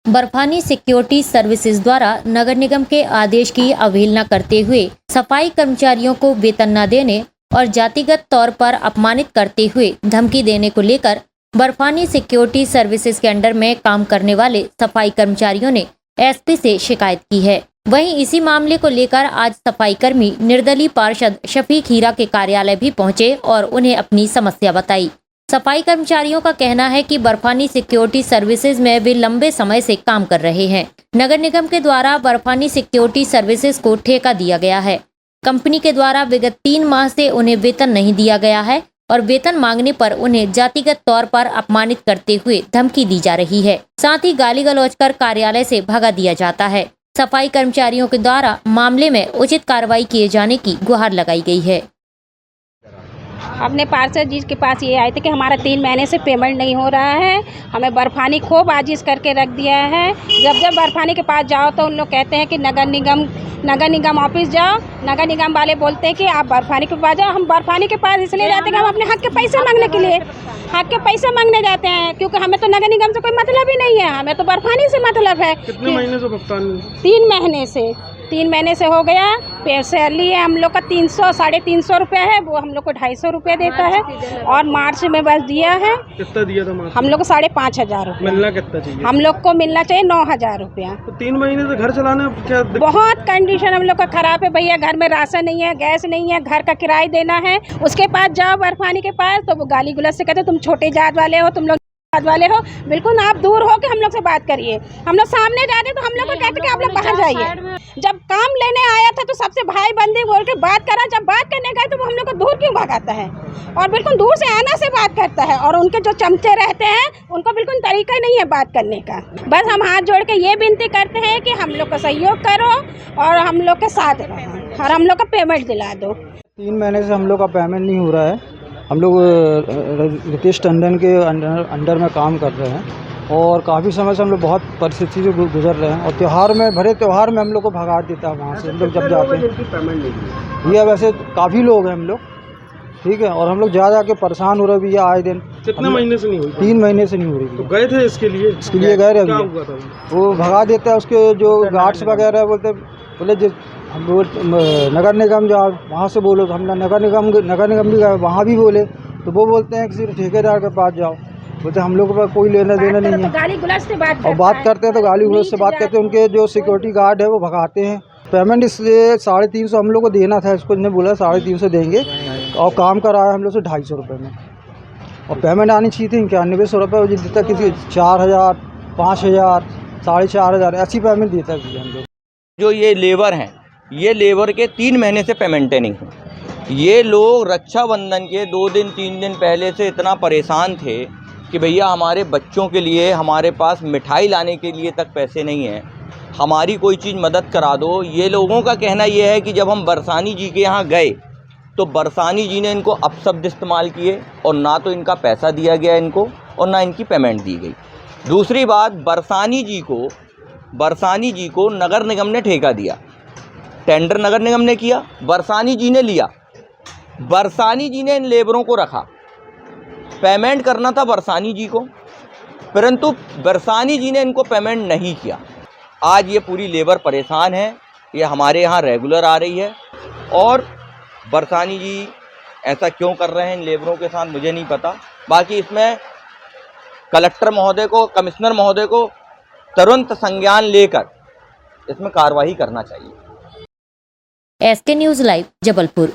बर्फानी security services द्वारा नगर निगम के आदेश की अवहेलना करते हुए सफाई कर्मचारियों को वेतन न देने और जातिगत तौर पर अपमानित करते हुए धमकी देने को लेकर बर्फानी सिक्योरिटी सर्विसेज के अंडर में काम करने वाले सफाई कर्मचारियों ने एसपी से शिकायत की है। वहीं इसी मामले को लेकर आज सफाई कर्मी निर्दलीय पार्षद शफीक हीरा के कार्यालय भी पहुंचे और उन्हें अपनी समस्या बताई। सफाई कर्मचारियों का कहना है कि बर्फानी सिक्योरिटी सर्विसेज में वे लंबे समय से काम कर रहे हैं। नगर निगम के द्वारा बर्फानी सिक्योरिटी सर्विसेज को ठेका दिया गया है। कंपनी के द्वारा विगत 3 माह से उन्हें वेतन नहीं दिया गया है और वेतन मांगने पर उन्हें जातिगत तौर पर अपमानित करते हुए धमकी दी जा रही है। साथ ही गाली गलौज कर कार्यालय से भगा दिया जाता है। सफाई कर्मचारियों के द्वारा मामले में उचित कार्रवाई किए जाने की गुहार लगाई गई है। अपने पार्षद जी के पास ये आए थे कि हमारा 3 महीने से पेमेंट नहीं हो रहा है, हमें बर्फानी खूब आजिज करके रख दिया है। जब बर्फानी के पास जाओ तो उन लोग कहते हैं कि नगर निगम ऑफिस जाओ। नगर निगम वाले बोलते हैं कि आप बर्फानी के पास जाओ। हम बर्फानी के पास इसलिए जाते हैं कि हम अपने हक के पैसे मांगने के लिए मांगने जाते हैं, क्योंकि हमें तो नगर निगम से कोई मतलब ही नहीं है, हमें तो बर्फानी से मतलब है। कितने महीने से भुगतान? 3 महीने से हो गया। सैलरी है हम लोग का 300-350 रुपये है, वो हम लोग को 250 रुपये देता है और मार्च में बस दिया है। कितना दिया था मार्च? हम लोग को 5,500 रुपये। मिलना कितना चाहिए? हम लोग को मिलना चाहिए 9,000 रुपया। तो 3 महीने से घर चलाने क्या बहुत कंडीशन हम लोग का खराब है भैया। घर में राशन नहीं है, गैस नहीं है, घर का किराया देना है। उसके पास जाओ बर्फानी के पास तो वो गाली गुलज से कहते तुम छोटे जात वाले हो, तुम लोग वाले हो, बिल्कुल आप दूर हो के हम लोग से बात करिए। हम लोग सामने जाते तो हम लोग को कहते कि आप लोग बाहर जाइए। जब काम लेने आया था तो सबसे भाई बंदी बोल के बात करा, जब बात करने गए तो वो हम लोग को दूर क्यों भगाता है और बिल्कुल दूर से आना से बात करता है। और उनके जो चमचे रहते हैं उनको बिल्कुल तरीका नहीं है बात करने का। बस हम हाथ जोड़ के ये विनती करते हैं कि हम लोग को सहयोग करो और हम लोग के साथ रहो और हम लोग का पेमेंट दिला दो। 3 महीने से हम लोग का पेमेंट नहीं हो रहा है। हम लोग रितेश टंडन के अंडर में काम कर रहे हैं और काफ़ी समय से हम लोग बहुत परिस्थिति से गुजर रहे हैं और त्यौहार में हम लोग को भगा देता है वहाँ से। हम लोग जब जाते हैं ये वैसे काफ़ी लोग हैं हम लोग, ठीक है, और हम लोग जा के परेशान हो रहे भी आए दिन। कितने महीने से नहीं हुई? 3 महीने से नहीं हो रही। तो गए थे इसके लिए गए रहे। वो भगा देता है, उसके जो गार्ड्स वगैरह बोले हम नगर निगम जाओ, वहाँ से बोलो। तो हम नगर निगम भी गए, वहाँ भी बोले तो वो बोलते हैं कि सिर्फ ठेकेदार के पास जाओ। बोलते हम लोग के पास कोई लेना देना नहीं है। गाली गुलज से और बात करते हैं तो गाली गुलज से बात करते हैं। उनके जो सिक्योरिटी गार्ड है वो भगाते हैं। पेमेंट इसलिए 350 हम लोग को देना था, इसको इन्हें बोला 350 देंगे और काम कराया हम लोग से 250 रुपये में। और पेमेंट आनी चाहिए थी 9100 रुपये, जितना किसी 4,000, 5,000, 4,500 ऐसी पेमेंट देता है हम लोग। जो ये लेबर हैं, ये लेबर के 3 महीने से पेमेंट नहीं है। ये लोग रक्षाबंधन के 2 दिन 3 दिन पहले से इतना परेशान थे कि भैया हमारे बच्चों के लिए हमारे पास मिठाई लाने के लिए तक पैसे नहीं हैं, हमारी कोई चीज़ मदद करा दो। ये लोगों का कहना ये है कि जब हम बरसानी जी के यहाँ गए तो बरसानी जी ने इनको अपशब्द इस्तेमाल किए और ना तो इनका पैसा दिया गया इनको और ना इनकी पेमेंट दी गई। दूसरी बात, बरसानी जी को नगर निगम ने ठेका दिया। टेंडर नगर निगम ने किया, बरसानी जी ने लिया, बरसानी जी ने इन लेबरों को रखा। पेमेंट करना था बरसानी जी को, परंतु बरसानी जी ने इनको पेमेंट नहीं किया। आज ये पूरी लेबर परेशान है। ये हमारे यहाँ रेगुलर आ रही है और बरसानी जी ऐसा क्यों कर रहे हैं इन लेबरों के साथ मुझे नहीं पता। बाकी इसमें कलेक्टर महोदय को, कमिश्नर महोदय को तुरंत संज्ञान लेकर इसमें कार्रवाई करना चाहिए। SK news live Jabalpur.